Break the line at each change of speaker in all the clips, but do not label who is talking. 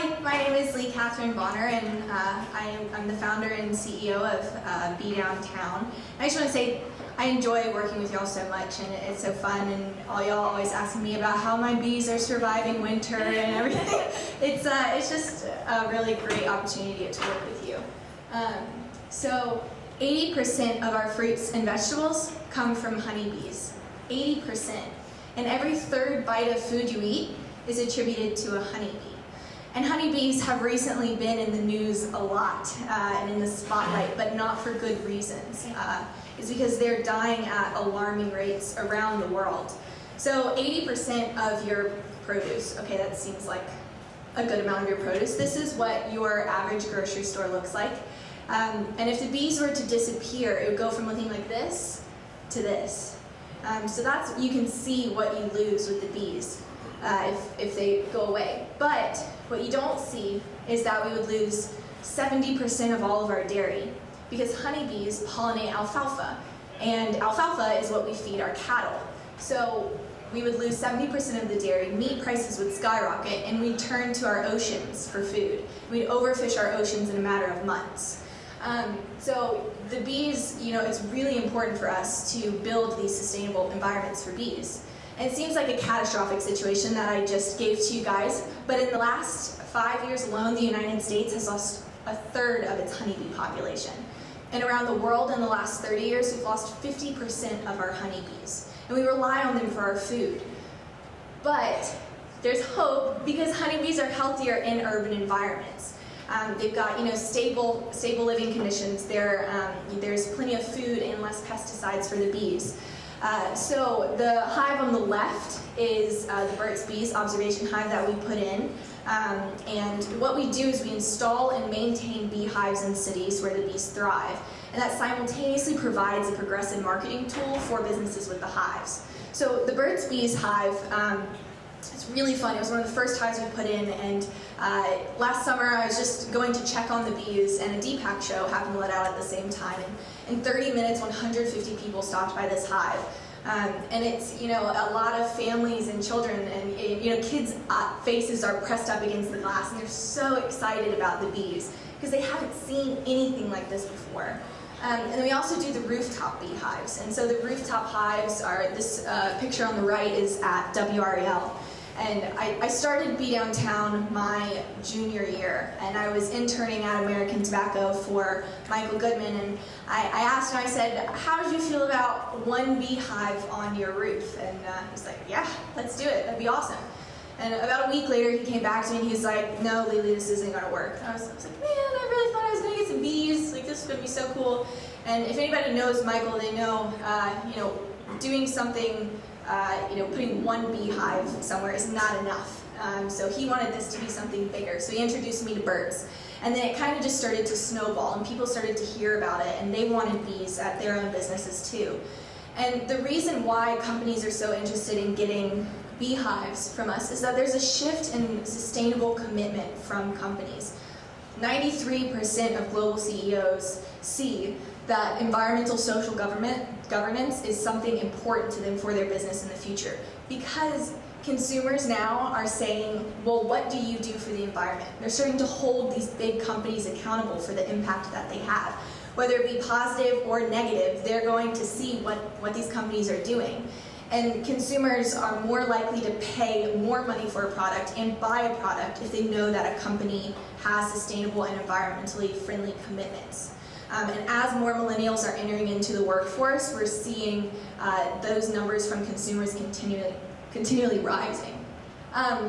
Hi, my name is Leigh-Kathryn Bonner, and I'm the founder and CEO of Bee Downtown. I just want to say I enjoy working with y'all so much, and it's so fun, and all y'all always asking me about how my bees are surviving winter and everything. It's just a really great opportunity to get to work with you. So 80% of our fruits and vegetables come from honeybees. 80%. And every third bite of food you eat is attributed to a honeybee. And honeybees have recently been in the news a lot and in the spotlight, but not for good reasons. It's because they're dying at alarming rates around the world. So 80% of your produce, okay, that seems like a good amount of your produce. This is what your average grocery store looks like. And if the bees were to disappear, it would go from looking like this to this. So that's, you can see what you lose with the bees if they go away. But what you don't see is that we would lose 70% of all of our dairy because honeybees pollinate alfalfa, and alfalfa is what we feed our cattle. So we would lose 70% of the dairy, meat prices would skyrocket, and we'd turn to our oceans for food. We'd overfish our oceans in a matter of months. So the bees, it's really important for us to build these sustainable environments for bees. And it seems like a catastrophic situation that I just gave to you guys, but in the last 5 years alone, the United States has lost a third of its honeybee population. And around the world in the last 30 years, we've lost 50% of our honeybees. And we rely on them for our food. But there's hope because honeybees are healthier in urban environments. They've got stable living conditions. There's plenty of food and less pesticides for the bees. So the hive on the left is the Burt's Bees observation hive that we put in. And what we do is we install and maintain beehives in cities where the bees thrive. And that simultaneously provides a progressive marketing tool for businesses with the hives. So the Burt's Bees hive, it's really fun. It was one of the first hives we put in, and last summer I was just going to check on the bees, and a DPAC show happened to let out at the same time. And in 30 minutes, 150 people stopped by this hive. And it's, a lot of families and children, and kids' faces are pressed up against the glass, and they're so excited about the bees because they haven't seen anything like this before. And then we also do the rooftop beehives. And so the rooftop hives are, this picture on the right is at WREL. And I started Bee Downtown my junior year, and I was interning at American Tobacco for Michael Goodman, and I asked him, I said, how did you feel about one beehive on your roof? And he's like, yeah, let's do it, that'd be awesome. And about a week later, he came back to me and he was like, no, Lily, this isn't gonna work. And I was like, man, I really thought I was gonna get some bees, like this is gonna be so cool. And if anybody knows Michael, they know, doing something, putting one beehive somewhere is not enough. So he wanted this to be something bigger. So he introduced me to birds. And then it kind of just started to snowball, and people started to hear about it, and they wanted bees at their own businesses too. And the reason why companies are so interested in getting beehives from us is that there's a shift in sustainable commitment from companies. 93% of global CEOs see that environmental social governance is something important to them for their business in the future, because consumers now are saying, well, what do you do for the environment? They're starting to hold these big companies accountable for the impact that they have. Whether it be positive or negative, they're going to see what these companies are doing. And consumers are more likely to pay more money for a product and buy a product if they know that a company has sustainable and environmentally friendly commitments. And as more millennials are entering into the workforce, we're seeing those numbers from consumers continually rising.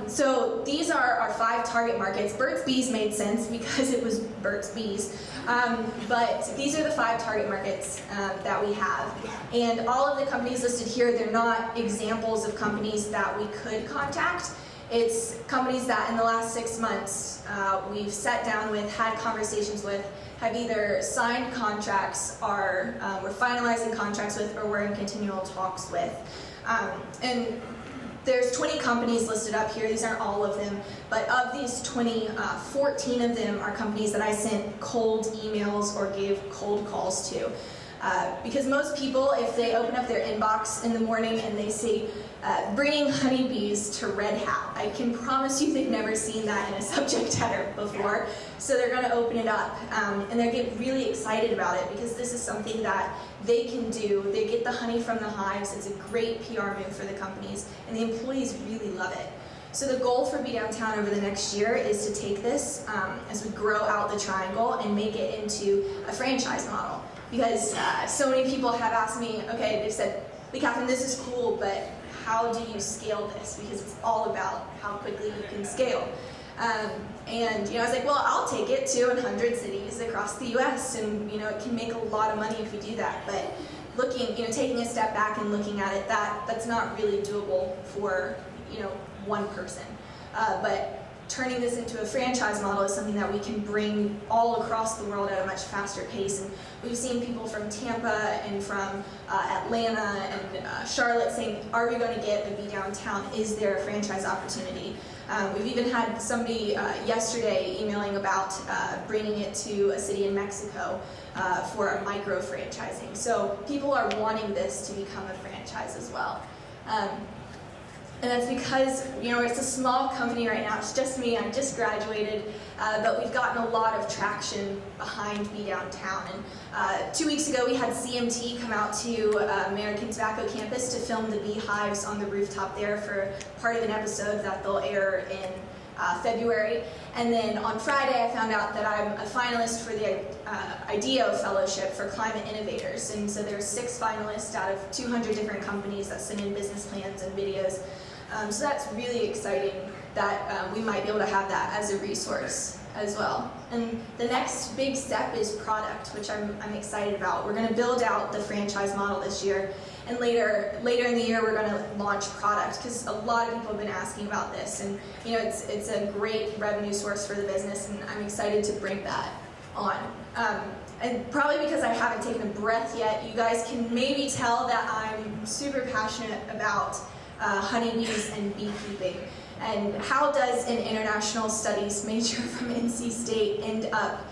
So these are our 5 target markets. Burt's Bees made sense because it was Burt's Bees. But these are the 5 target markets that we have. And all of the companies listed here, they're not examples of companies that we could contact. It's companies that in the last 6 months we've sat down with, had conversations with, have either signed contracts, or we're finalizing contracts with, or we're in continual talks with. And there's 20 companies listed up here. These aren't all of them, but of these 20, 14 of them are companies that I sent cold emails or gave cold calls to. Because most people, if they open up their inbox in the morning and they see bringing honeybees to Red Hat, I can promise you they've never seen that in a subject header before. So they're going to open it up and they get really excited about it because this is something that they can do. They get the honey from the hives. It's a great PR move for the companies, and the employees really love it. So the goal for Be Downtown over the next year is to take this as we grow out the triangle and make it into a franchise model. Because so many people have asked me, okay, they've said, Leigh-Kathryn, this is cool, but how do you scale this? Because it's all about how quickly you can scale. And I was like, well, I'll take it to 100 cities across the U.S. and it can make a lot of money if we do that. But looking, taking a step back and looking at it, that's not really doable for one person. But turning this into a franchise model is something that we can bring all across the world at a much faster pace. And we've seen people from Tampa and from Atlanta and Charlotte saying, are we going to get a Be Downtown? Is there a franchise opportunity? We've even had somebody yesterday emailing about bringing it to a city in Mexico for a micro-franchising. So people are wanting this to become a franchise as well. And that's because, it's a small company right now. It's just me. I just graduated. But we've gotten a lot of traction behind Be Downtown. And 2 weeks ago, we had CMT come out to American Tobacco campus to film the beehives on the rooftop there for part of an episode that they'll air in February. And then on Friday, I found out that I'm a finalist for the IDEO Fellowship for Climate Innovators. And so there's 6 finalists out of 200 different companies that send in business plans and videos. So that's really exciting that we might be able to have that as a resource as well. And the next big step is product, which I'm excited about. We're going to build out the franchise model this year, and later in the year we're going to launch product, because a lot of people have been asking about this, and it's a great revenue source for the business, and I'm excited to bring that on. And probably because I haven't taken a breath yet, you guys can maybe tell that I'm super passionate about honeybees and beekeeping. And how does an international studies major from NC State end up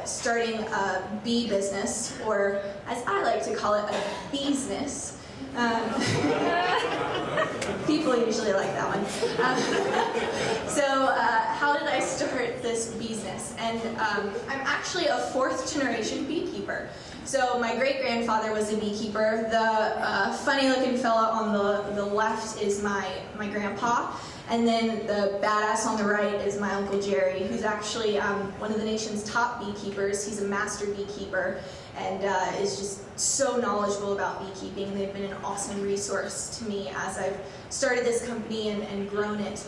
starting a bee business, or as I like to call it, a beesness? People usually like that one. So how did I start this business? And I'm actually a 4th generation beekeeper. So my great-grandfather was a beekeeper. The funny-looking fella on the left is my grandpa, and then the badass on the right is my Uncle Jerry, who's actually one of the nation's top beekeepers. He's a master beekeeper and is just so knowledgeable about beekeeping. They've been an awesome resource to me as I've started this company and grown it.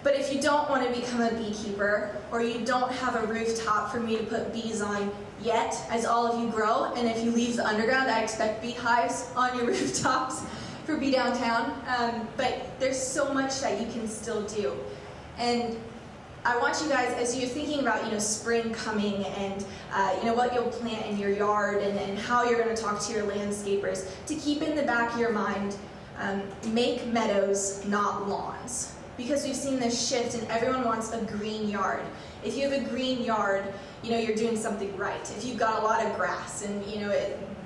But if you don't want to become a beekeeper, or you don't have a rooftop for me to put bees on yet, as all of you grow, and if you leave the underground, I expect beehives on your rooftops for Be Downtown. But there's so much that you can still do. And I want you guys, as you're thinking about spring coming and what you'll plant in your yard and how you're going to talk to your landscapers, to keep in the back of your mind, make meadows, not lawns. Because we've seen this shift and everyone wants a green yard. If you have a green yard, you're doing something right. If you've got a lot of grass and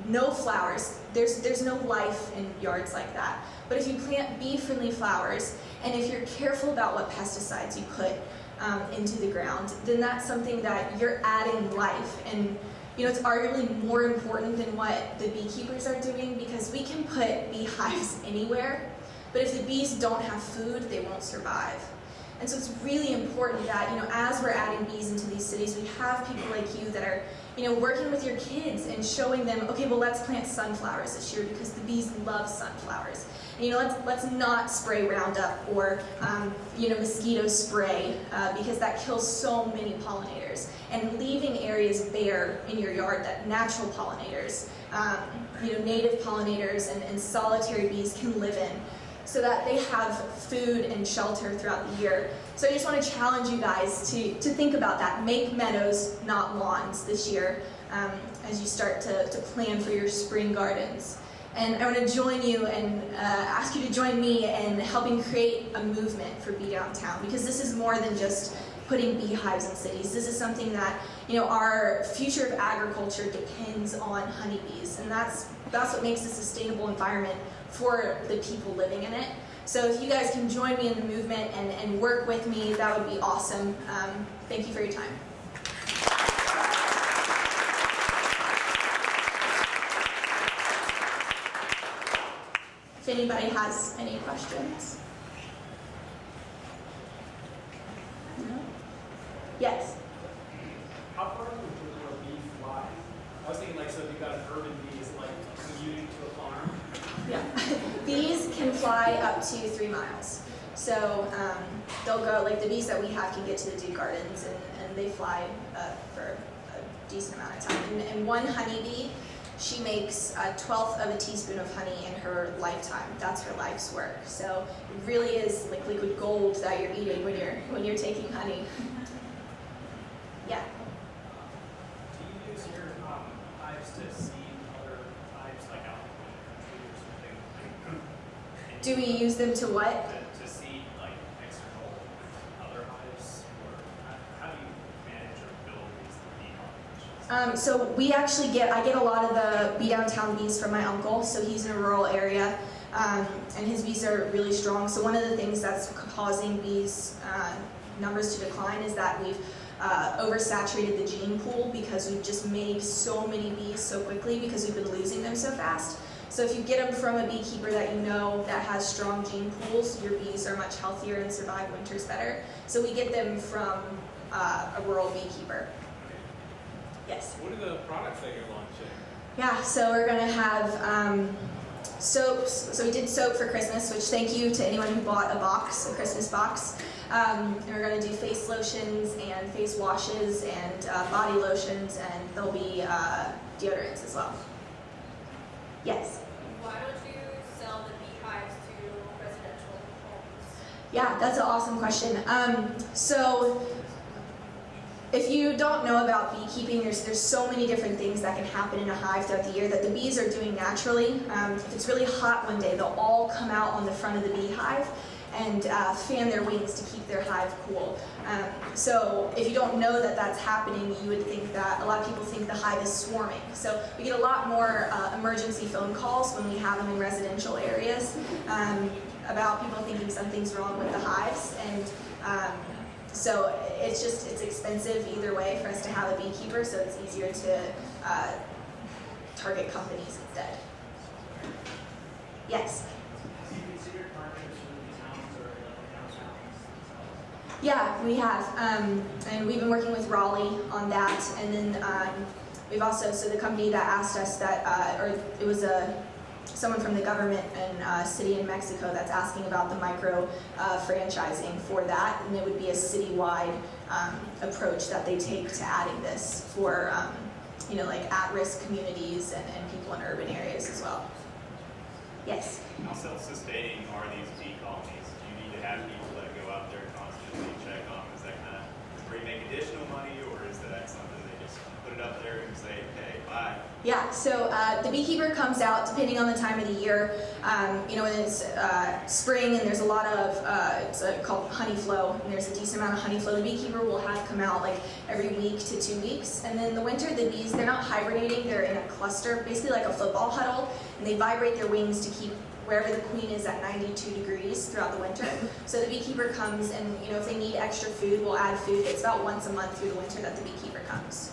no flowers, there's no life in yards like that. But if you plant bee-friendly flowers, and if you're careful about what pesticides you put into the ground, then that's something that you're adding life. And it's arguably more important than what the beekeepers are doing, because we can put beehives anywhere, but if the bees don't have food, they won't survive. And so it's really important that, as we're adding bees into these cities, we have people like you that are, working with your kids and showing them, okay, well, let's plant sunflowers this year because the bees love sunflowers. And, let's not spray Roundup or, mosquito spray because that kills so many pollinators. And leaving areas bare in your yard that natural pollinators, native pollinators and solitary bees can live in, so that they have food and shelter throughout the year. So I just want to challenge you guys to think about that. Make meadows, not lawns, this year as you start to plan for your spring gardens. And I want to join you and ask you to join me in helping create a movement for Bee Downtown, because this is more than just putting beehives in cities. This is something that, our future of agriculture depends on honeybees, and that's what makes a sustainable environment for the people living in it. So if you guys can join me in the movement and work with me, that would be awesome. Thank you for your time. If anybody has any questions. No? Yes?
How far would a bee fly? I was thinking, so if you've got an urban bee, is it like commuting to a farm?
Yeah. Bees can fly up to 3 miles. So they'll go, the bees that we have can get to the Duke Gardens, and they fly for a decent amount of time. And one honeybee, she makes 1/12 of a teaspoon of honey in her lifetime. That's her life's work. So it really is like liquid gold that you're eating when you're taking honey. Yeah.
Do you use your hives to seed other hives, like out in the country or something?
Do we use them to what?
To seed external other hives, or how do you manage or build these bee populations?
So I get a lot of the Bee Downtown bees from my uncle. So he's in a rural area, and his bees are really strong. So one of the things that's causing bees numbers to decline is that we've oversaturated the gene pool, because we've just made so many bees so quickly because we've been losing them so fast. So if you get them from a beekeeper that that has strong gene pools, your bees are much healthier and survive winters better. So we get them from a rural beekeeper. Yes?
What are the products that you're launching?
Yeah, so we're going to have soaps. So we did soap for Christmas, which thank you to anyone who bought a Christmas box. And we're going to do face lotions and face washes and body lotions, and there'll be deodorants as well. Yes?
Why don't you sell the beehives to residential homes?
Yeah, that's an awesome question. So if you don't know about beekeeping, there's so many different things that can happen in a hive throughout the year that the bees are doing naturally. If it's really hot one day, they'll all come out on the front of the beehive and fan their wings to keep their hive cool. So if you don't know that that's happening, you would think that a lot of people think the hive is swarming. So we get a lot more emergency phone calls when we have them in residential areas about people thinking something's wrong with the hives. And so it's expensive either way for us to have a beekeeper, so it's easier to target companies instead. Yes?
Do you consider partnerships with these towns or towns?
Yeah, we have, and we've been working with Raleigh on that, and then we've also, so the company that asked us that, or it was someone from the government in a city in Mexico that's asking about the micro franchising for that, and it would be a citywide approach that they take to adding this for, at-risk communities and people in urban areas as well. Yes?
How self-sustaining are these bee colonies? Do you need to have people that go out there constantly and check on them? Is that kind of where you make additional money, or is that something they just put it up there and say, okay, bye?
Yeah, so the beekeeper comes out depending on the time of the year. When it's spring and there's a lot of, it's called honey flow, and there's a decent amount of honey flow, the beekeeper will have come out every week to 2 weeks. And then in the winter, the bees, they're not hibernating, they're in a cluster, basically like a football huddle, and they vibrate their wings to keep wherever the queen is at 92 degrees throughout the winter. So the beekeeper comes, and if they need extra food, we'll add food. It's about once a month through the winter that the beekeeper comes.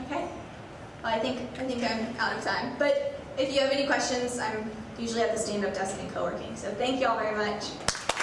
Okay. Well, I think I'm out of time. But if you have any questions, I'm usually at the stand-up desk and co-working. So thank you all very much.